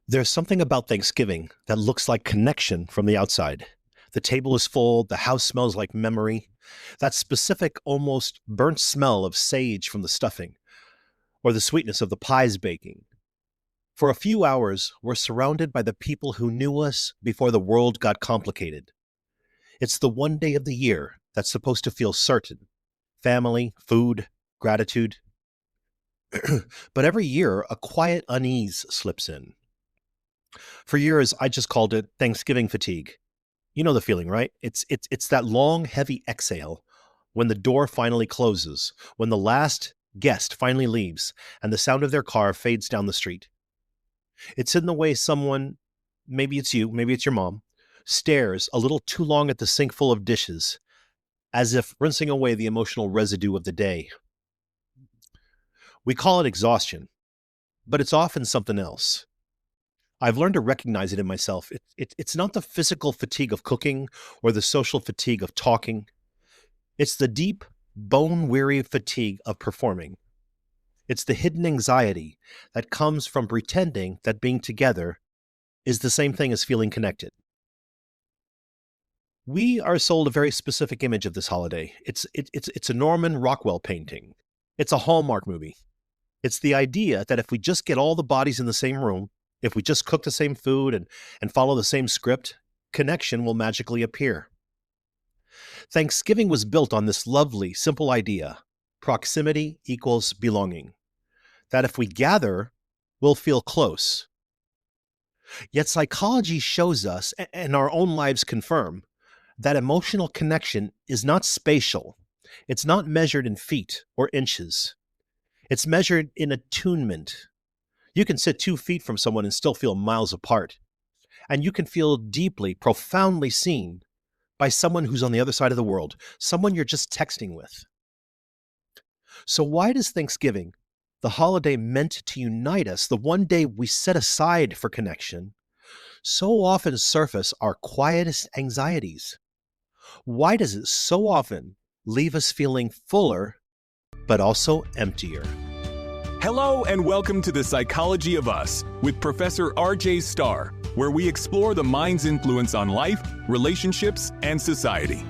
There's something about Thanksgiving that looks like connection from the outside. The table is full, the house smells like memory. That specific, almost burnt smell of sage from the stuffing, or the sweetness of the pies baking. For a few hours, we're surrounded by the people who knew us before the world got complicated. It's the one day of the year that's supposed to feel certain: family, food, gratitude. But every year, a quiet unease slips in. For years, I just called it Thanksgiving fatigue. You know the feeling, right? It's that long, heavy exhale when the door finally closes, when the last guest finally leaves, and the sound of their car fades down the street. It's in the way someone, maybe it's you, maybe it's your mom, stares a little too long at the sink full of dishes, as if rinsing away the emotional residue of the day. We call it exhaustion, but it's often something else. I've learned to recognize it in myself. It's not the physical fatigue of cooking or the social fatigue of talking. It's the deep, bone-weary fatigue of performing. It's the hidden anxiety that comes from pretending that being together is the same thing as feeling connected. We are sold a very specific image of this holiday. It's a Norman Rockwell painting. It's a Hallmark movie. It's the idea that if we just get all the bodies in the same room, if we just cook the same food and follow the same script, connection will magically appear. Thanksgiving was built on this lovely, simple idea: proximity equals belonging. That if we gather, we'll feel close. Yet psychology shows us, and our own lives confirm, that emotional connection is not spatial. It's not measured in feet or inches. It's measured in attunement. You can sit 2 feet from someone and still feel miles apart. And you can feel deeply, profoundly seen by someone who's on the other side of the world, someone you're just texting with. So why does Thanksgiving, the holiday meant to unite us, the one day we set aside for connection, so often surface our quietest anxieties? Why does it so often leave us feeling fuller, but also emptier? Hello and welcome to The Psychology of Us with Professor R.J. Starr, where we explore the mind's influence on life, relationships, and society.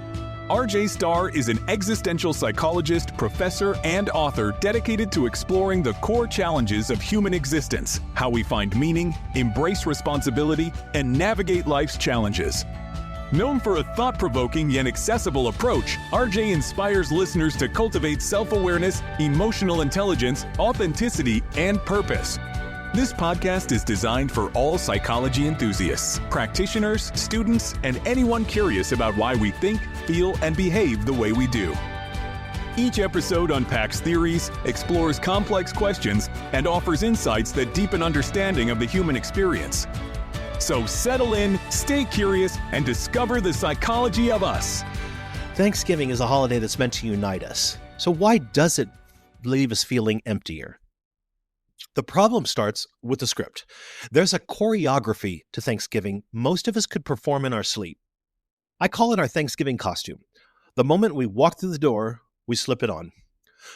R.J. Starr is an existential psychologist, professor, and author dedicated to exploring the core challenges of human existence, how we find meaning, embrace responsibility, and navigate life's challenges. Known for a thought-provoking yet accessible approach, RJ inspires listeners to cultivate self-awareness, emotional intelligence, authenticity, and purpose. This podcast is designed for all psychology enthusiasts, practitioners, students, and anyone curious about why we think, feel, and behave the way we do. Each episode unpacks theories, explores complex questions, and offers insights that deepen understanding of the human experience. So settle in, stay curious, and discover the psychology of us. Thanksgiving is a holiday that's meant to unite us. So why does it leave us feeling emptier? The problem starts with the script. There's a choreography to Thanksgiving most of us could perform in our sleep. I call it our Thanksgiving costume. The moment we walk through the door, we slip it on.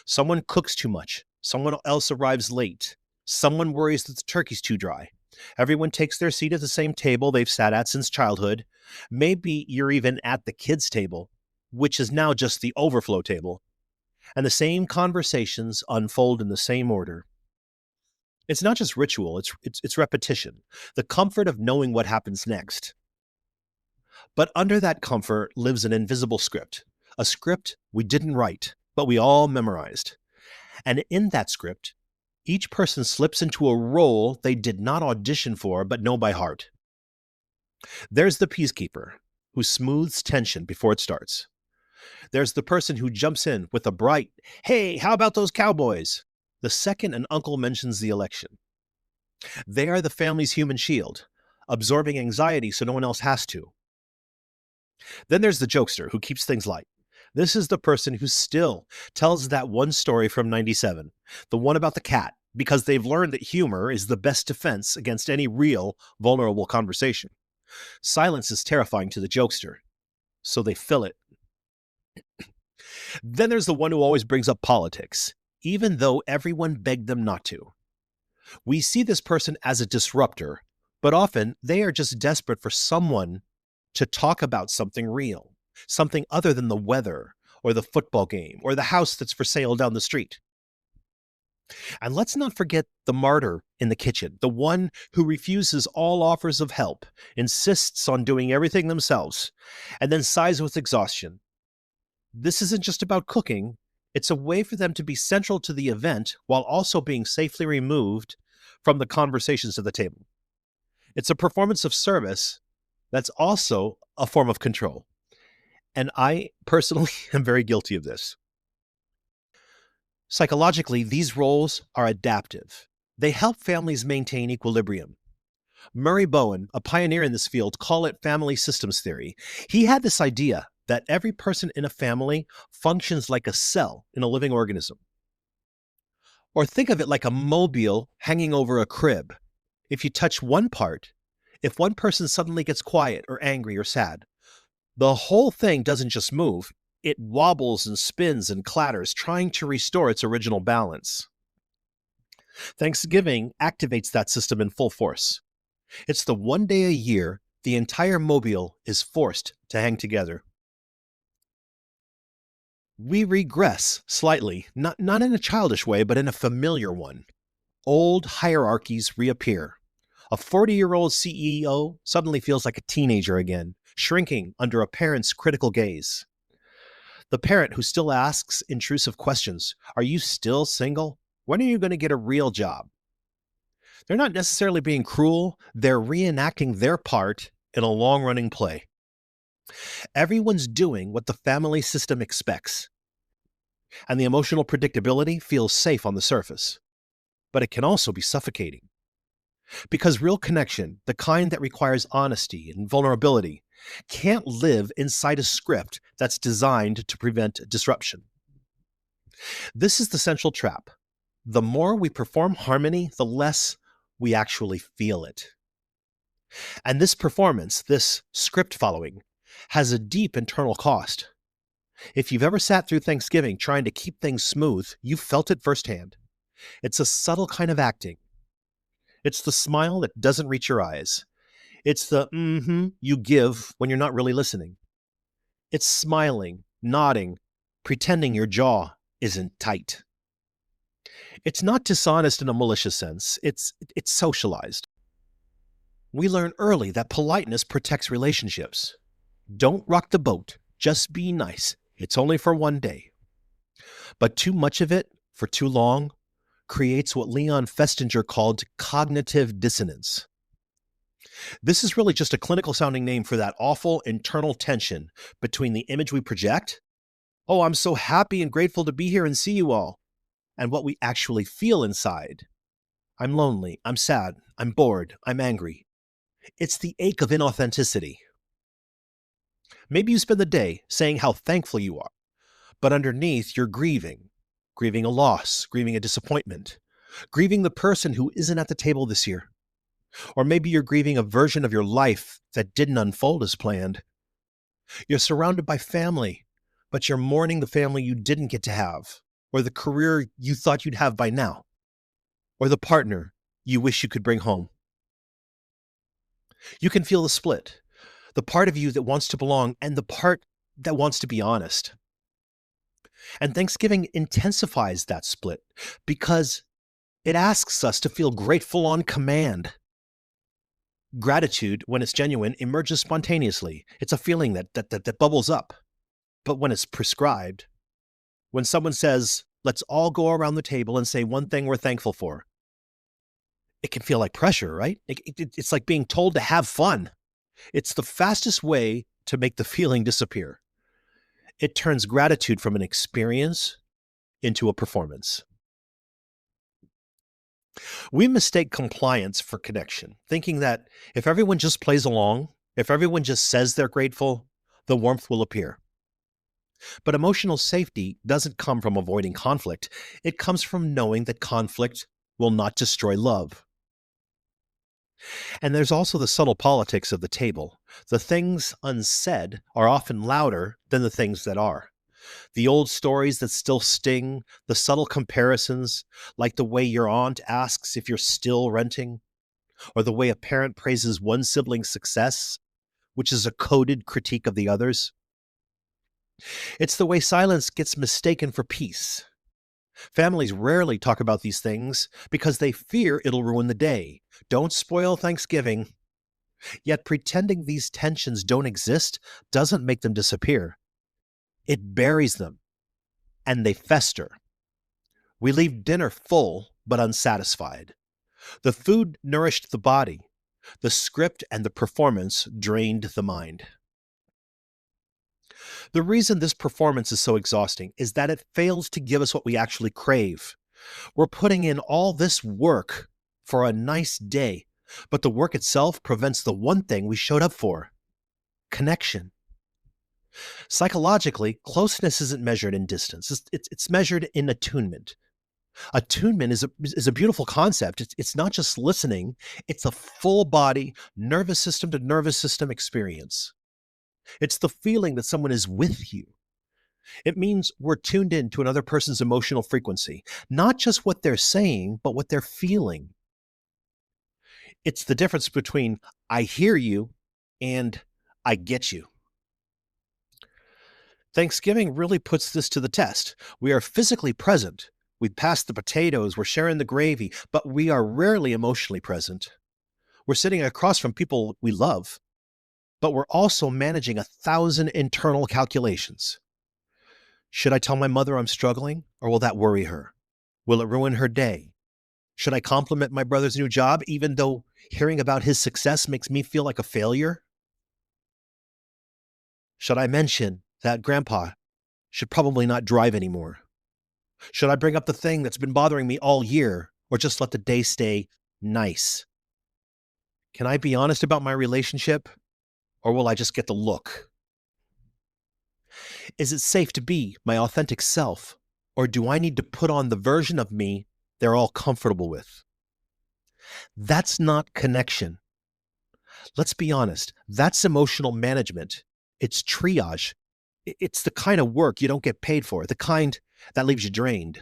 Someone cooks too much. Someone else arrives late. Someone worries that the turkey's too dry. Everyone takes their seat at the same table they've sat at since childhood. Maybe you're even at the kids' table, which is now just the overflow table. And the same conversations unfold in the same order. It's not just ritual, it's repetition, the comfort of knowing what happens next. But under that comfort lives an invisible script, a script we didn't write, but we all memorized. And in that script, each person slips into a role they did not audition for but know by heart. There's the peacekeeper, who smooths tension before it starts. There's the person who jumps in with a bright, "Hey, how about those Cowboys?" the second an uncle mentions the election. They are the family's human shield, absorbing anxiety so no one else has to. Then there's the jokester, who keeps things light. This is the person who still tells that one story from '97, the one about the cat, because they've learned that humor is the best defense against any real, vulnerable conversation. Silence is terrifying to the jokester, so they fill it. Then there's the one who always brings up politics, even though everyone begged them not to. We see this person as a disruptor But often they are just desperate for someone to talk about something real, something other than the weather or the football game or the house that's for sale down the street. And let's not forget the martyr in the kitchen, the one who refuses all offers of help, insists on doing everything themselves, and then sighs with exhaustion. This isn't just about cooking, it's a way for them to be central to the event while also being safely removed from the conversations at the table. It's a performance of service that's also a form of control. And I personally am very guilty of this. Psychologically, these roles are adaptive. They help families maintain equilibrium. Murray Bowen, a pioneer in this field, call it family systems theory. He had this idea that every person in a family functions like a cell in a living organism. Or think of it like a mobile hanging over a crib. If you touch one part, if one person suddenly gets quiet or angry or sad, the whole thing doesn't just move, it wobbles and spins and clatters, trying to restore its original balance. Thanksgiving activates that system in full force. It's the one day a year the entire mobile is forced to hang together. We regress slightly, not in a childish way, but in a familiar one. Old hierarchies reappear. A 40-year-old CEO suddenly feels like a teenager again, shrinking under a parent's critical gaze. The parent who still asks intrusive questions, "Are you still single? When are you going to get a real job?" They're not necessarily being cruel, they're reenacting their part in a long-running play. Everyone's doing what the family system expects, and the emotional predictability feels safe on the surface. But it can also be suffocating. Because real connection, the kind that requires honesty and vulnerability, can't live inside a script that's designed to prevent disruption. This is the central trap. The more we perform harmony, the less we actually feel it. And this performance, this script following, has a deep internal cost. If you've ever sat through Thanksgiving trying to keep things smooth, you've felt it firsthand. It's a subtle kind of acting. It's the smile that doesn't reach your eyes. It's the you give when you're not really listening. It's smiling, nodding, pretending your jaw isn't tight. It's not dishonest in a malicious sense. It's socialized. We learn early that politeness protects relationships. Don't rock the boat. Just be nice. It's only for one day. But too much of it, for too long, creates what Leon Festinger called cognitive dissonance. This is really just a clinical sounding name for that awful internal tension between the image we project, "Oh, I'm so happy and grateful to be here and see you all," and what we actually feel inside. "I'm lonely, I'm sad, I'm bored, I'm angry." It's the ache of inauthenticity. Maybe you spend the day saying how thankful you are, but underneath you're grieving a loss, grieving a disappointment, grieving the person who isn't at the table this year. Or maybe you're grieving a version of your life that didn't unfold as planned. You're surrounded by family, but you're mourning the family you didn't get to have, or the career you thought you'd have by now, or the partner you wish you could bring home. You can feel the split, the part of you that wants to belong and the part that wants to be honest. And Thanksgiving intensifies that split because it asks us to feel grateful on command. Gratitude, when it's genuine, emerges spontaneously. It's a feeling that bubbles up. But when it's prescribed, when someone says, "Let's all go around the table and say one thing we're thankful for," it can feel like pressure, right? It's like being told to have fun. It's the fastest way to make the feeling disappear. It turns gratitude from an experience into a performance. We mistake compliance for connection, thinking that if everyone just plays along, if everyone just says they're grateful, the warmth will appear. But emotional safety doesn't come from avoiding conflict. It comes from knowing that conflict will not destroy love. And there's also the subtle politics of the table. The things unsaid are often louder than the things that are. The old stories that still sting, the subtle comparisons, like the way your aunt asks if you're still renting, or the way a parent praises one sibling's success, which is a coded critique of the others. It's the way silence gets mistaken for peace. Families rarely talk about these things because they fear it'll ruin the day. Don't spoil Thanksgiving. Yet pretending these tensions don't exist doesn't make them disappear. It buries them, and they fester. We leave dinner full but unsatisfied. The food nourished the body. The script and the performance drained the mind. The reason this performance is so exhausting is that it fails to give us what we actually crave. We're putting in all this work for a nice day, but the work itself prevents the one thing we showed up for: connection. Psychologically, closeness isn't measured in distance. It's measured in attunement. Attunement is a beautiful concept. It's not just listening. It's a full body, nervous system to nervous system experience. It's the feeling that someone is with you. It means we're tuned in to another person's emotional frequency, not just what they're saying, but what they're feeling. It's the difference between I hear you and I get you. Thanksgiving really puts this to the test. We are physically present. We pass the potatoes, we're sharing the gravy, but we are rarely emotionally present. We're sitting across from people we love, but we're also managing 1,000 internal calculations. Should I tell my mother I'm struggling, or will that worry her? Will it ruin her day? Should I compliment my brother's new job, even though hearing about his success makes me feel like a failure? Should I mention that Grandpa should probably not drive anymore? Should I bring up the thing that's been bothering me all year, or just let the day stay nice? Can I be honest about my relationship, or will I just get the look? Is it safe to be my authentic self, or do I need to put on the version of me they're all comfortable with? That's not connection. Let's be honest, that's emotional management. It's triage. It's the kind of work you don't get paid for, the kind that leaves you drained.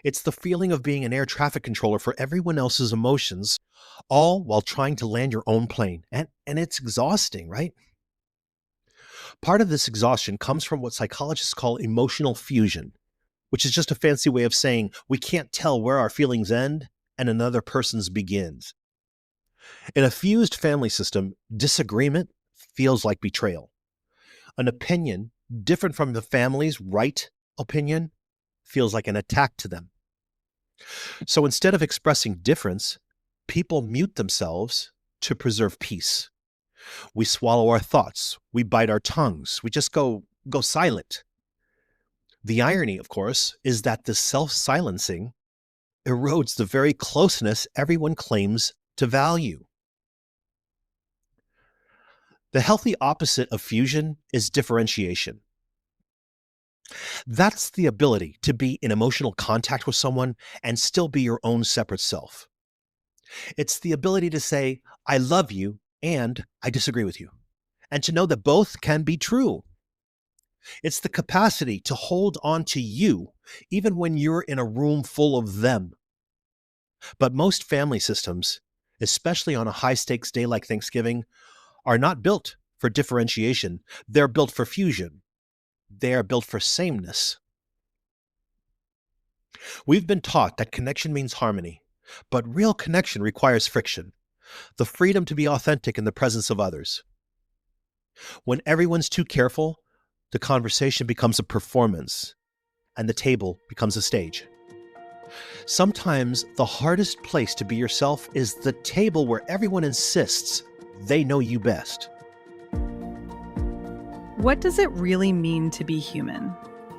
It's the feeling of being an air traffic controller for everyone else's emotions, all while trying to land your own plane. And it's exhausting, right? Part of this exhaustion comes from what psychologists call emotional fusion, which is just a fancy way of saying we can't tell where our feelings end and another person's begins. In a fused family system, disagreement feels like betrayal. An opinion different from the family's right opinion feels like an attack to them. So instead of expressing difference, people mute themselves to preserve peace. We swallow our thoughts. We bite our tongues. We just go silent. The irony, of course, is that this self-silencing erodes the very closeness everyone claims to value. The healthy opposite of fusion is differentiation. That's the ability to be in emotional contact with someone and still be your own separate self. It's the ability to say, I love you and I disagree with you, and to know that both can be true. It's the capacity to hold on to you even when you're in a room full of them. But most family systems, especially on a high-stakes day like Thanksgiving, are not built for differentiation. They're built for fusion. They are built for sameness. We've been taught that connection means harmony, but real connection requires friction, the freedom to be authentic in the presence of others. When everyone's too careful, the conversation becomes a performance, and the table becomes a stage. Sometimes the hardest place to be yourself is the table where everyone insists they know you best. What does it really mean to be human?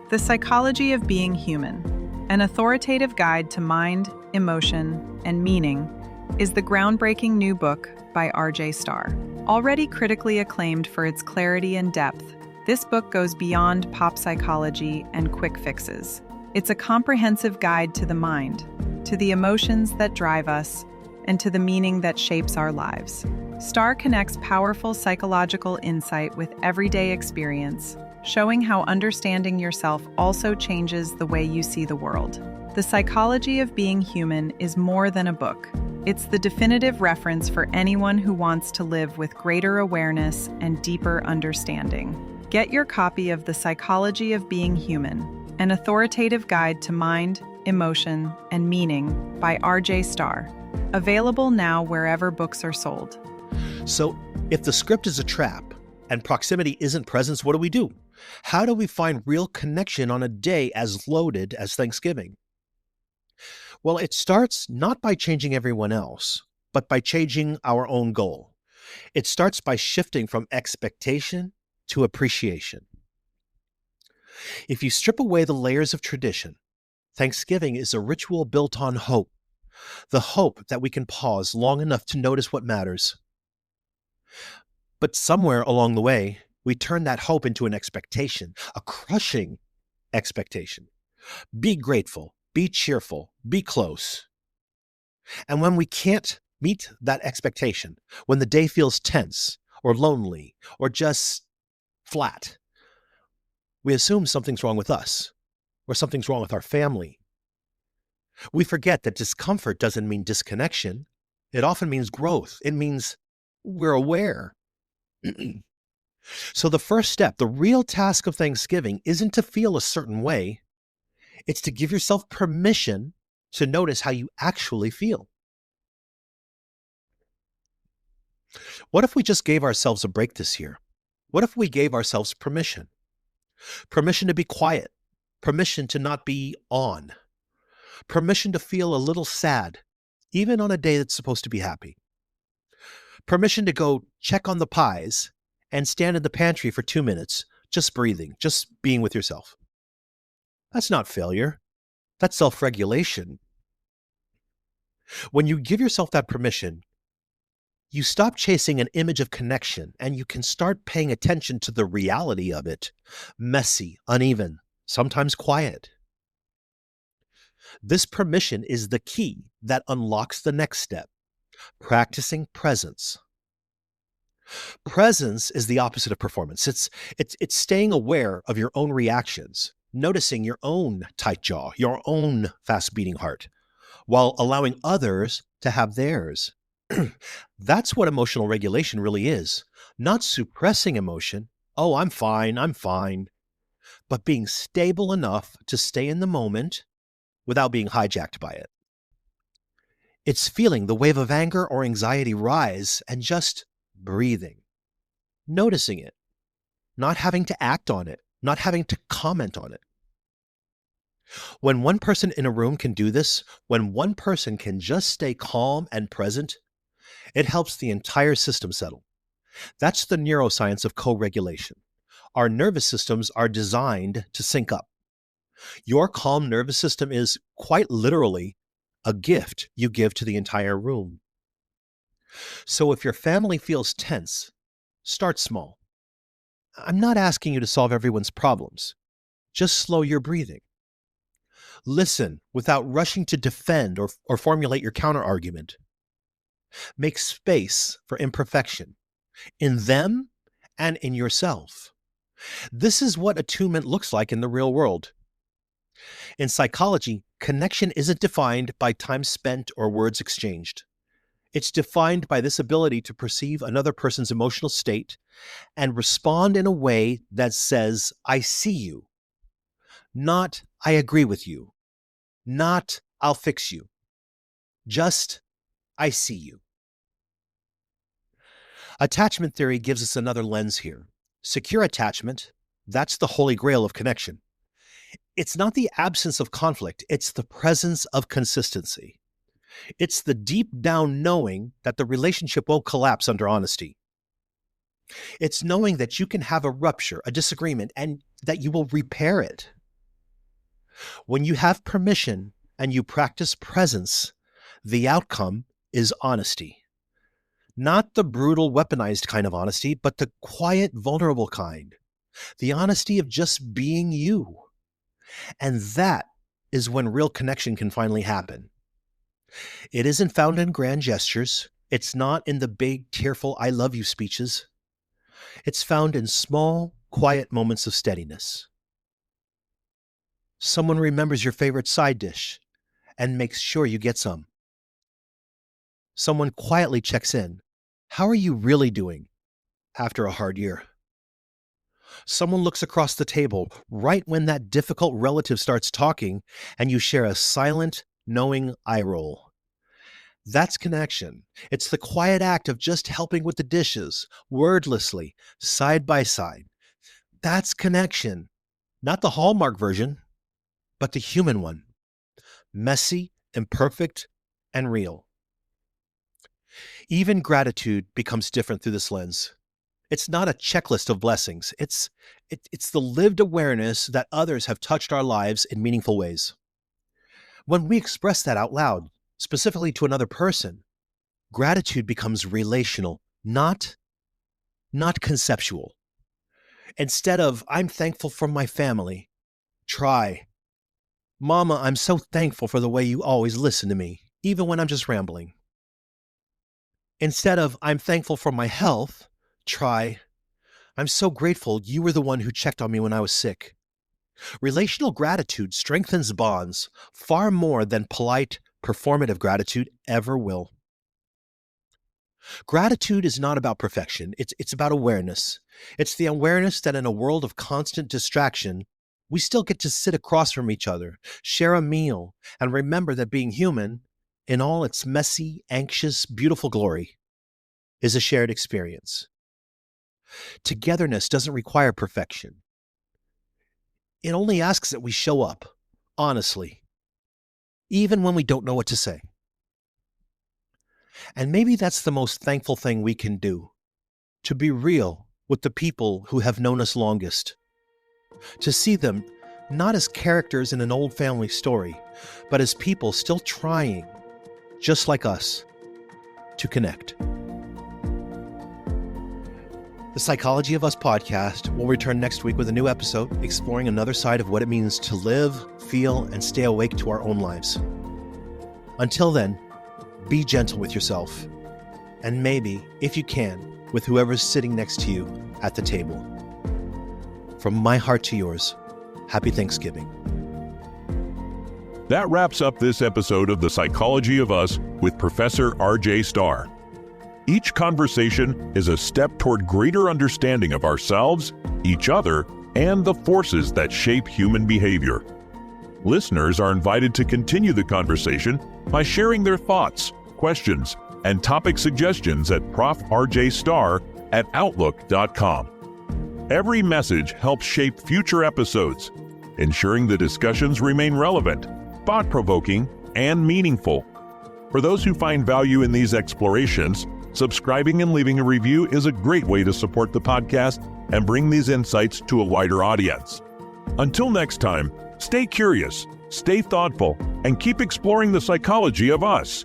The Psychology of Being Human, an authoritative guide to mind, emotion, and meaning, is the groundbreaking new book by R.J. Starr. Already critically acclaimed for its clarity and depth, this book goes beyond pop psychology and quick fixes. It's a comprehensive guide to the mind, to the emotions that drive us, and to the meaning that shapes our lives. Starr connects powerful psychological insight with everyday experience, showing how understanding yourself also changes the way you see the world. The Psychology of Being Human is more than a book. It's the definitive reference for anyone who wants to live with greater awareness and deeper understanding. Get your copy of The Psychology of Being Human, an authoritative guide to mind, emotion, and meaning by R.J. Starr. Available now wherever books are sold. So, if the script is a trap and proximity isn't presence, what do? How do we find real connection on a day as loaded as Thanksgiving? Well, it starts not by changing everyone else, but by changing our own goal. It starts by shifting from expectation to appreciation. If you strip away the layers of tradition, Thanksgiving is a ritual built on hope, the hope that we can pause long enough to notice what matters. But somewhere along the way, we turn that hope into an expectation, a crushing expectation. Be grateful, be cheerful, be close. And when we can't meet that expectation, when the day feels tense or lonely or just flat, we assume something's wrong with us or something's wrong with our family. We forget that discomfort doesn't mean disconnection. It often means growth. It means we're aware. So the first step, the real task of Thanksgiving, isn't to feel a certain way. It's to give yourself permission to notice how you actually feel. What if we just gave ourselves a break this year? What if we gave ourselves permission? Permission to be quiet. Permission to not be on. Permission to feel a little sad, even on a day that's supposed to be happy. Permission to go check on the pies and stand in the pantry for 2 minutes, just breathing, just being with yourself. That's not failure. That's self-regulation. When you give yourself that permission, you stop chasing an image of connection and you can start paying attention to the reality of it. Messy, uneven, sometimes quiet. This permission is the key that unlocks the next step, practicing presence. Presence is the opposite of performance. It's staying aware of your own reactions, noticing your own tight jaw, your own fast-beating heart, while allowing others to have theirs. That's what emotional regulation really is. Not suppressing emotion. Oh, I'm fine, but being stable enough to stay in the moment without being hijacked by it. It's feeling the wave of anger or anxiety rise and just breathing, noticing it, not having to act on it, not having to comment on it. When one person in a room can do this, when one person can just stay calm and present, it helps the entire system settle. That's the neuroscience of co-regulation. Our nervous systems are designed to sync up. Your calm nervous system is quite literally a gift you give to the entire room. So if your family feels tense, start small. I'm not asking you to solve everyone's problems. Just slow your breathing. Listen without rushing to defend or formulate your counterargument. Make space for imperfection in them and in yourself. This is what attunement looks like in the real world. In psychology, connection isn't defined by time spent or words exchanged. It's defined by this ability to perceive another person's emotional state and respond in a way that says, I see you. Not, I agree with you. Not, I'll fix you. Just, I see you. Attachment theory gives us another lens here. Secure attachment, that's the holy grail of connection. It's not the absence of conflict, it's the presence of consistency. It's the deep down knowing that the relationship won't collapse under honesty. It's knowing that you can have a rupture, a disagreement, and that you will repair it. When you have permission and you practice presence, the outcome is honesty. Not the brutal, weaponized kind of honesty, but the quiet, vulnerable kind. The honesty of just being you. And that is when real connection can finally happen. It isn't found in grand gestures. It's not in the big, tearful, I love you speeches. It's found in small, quiet moments of steadiness. Someone remembers your favorite side dish, and makes sure you get some. Someone quietly checks in. How are you really doing after a hard year? Someone looks across the table right when that difficult relative starts talking, and you share a silent, knowing eye roll. That's connection. It's the quiet act of just helping with the dishes, wordlessly, side by side. That's connection. Not the Hallmark version, but the human one. Messy, imperfect, and real. Even gratitude becomes different through this lens. It's not a checklist of blessings. It's the lived awareness that others have touched our lives in meaningful ways. When we express that out loud, specifically to another person, gratitude becomes relational, not conceptual. Instead of, I'm thankful for my family, try, Mama, I'm so thankful for the way you always listen to me, even when I'm just rambling. Instead of, I'm thankful for my health, try, I'm so grateful you were the one who checked on me when I was sick. Relational gratitude strengthens bonds far more than polite, performative gratitude ever will. Gratitude is not about perfection. It's about awareness. It's the awareness that in a world of constant distraction, we still get to sit across from each other, share a meal, and remember that being human, in all its messy, anxious, beautiful glory, is a shared experience. Togetherness doesn't require perfection. It only asks that we show up, honestly, even when we don't know what to say. And maybe that's the most thankful thing we can do, to be real with the people who have known us longest, to see them not as characters in an old family story, but as people still trying, just like us, to connect. The Psychology of Us podcast will return next week with a new episode exploring another side of what it means to live, feel, and stay awake to our own lives. Until then, be gentle with yourself, and maybe, if you can, with whoever's sitting next to you at the table. From my heart to yours, happy Thanksgiving. That wraps up this episode of The Psychology of Us with Professor R.J. Starr. Each conversation is a step toward greater understanding of ourselves, each other, and the forces that shape human behavior. Listeners are invited to continue the conversation by sharing their thoughts, questions, and topic suggestions at profrjstarr@outlook.com. Every message helps shape future episodes, ensuring the discussions remain relevant, thought-provoking, and meaningful. For those who find value in these explorations, subscribing and leaving a review is a great way to support the podcast and bring these insights to a wider audience. Until next time, stay curious, stay thoughtful, and keep exploring the psychology of us.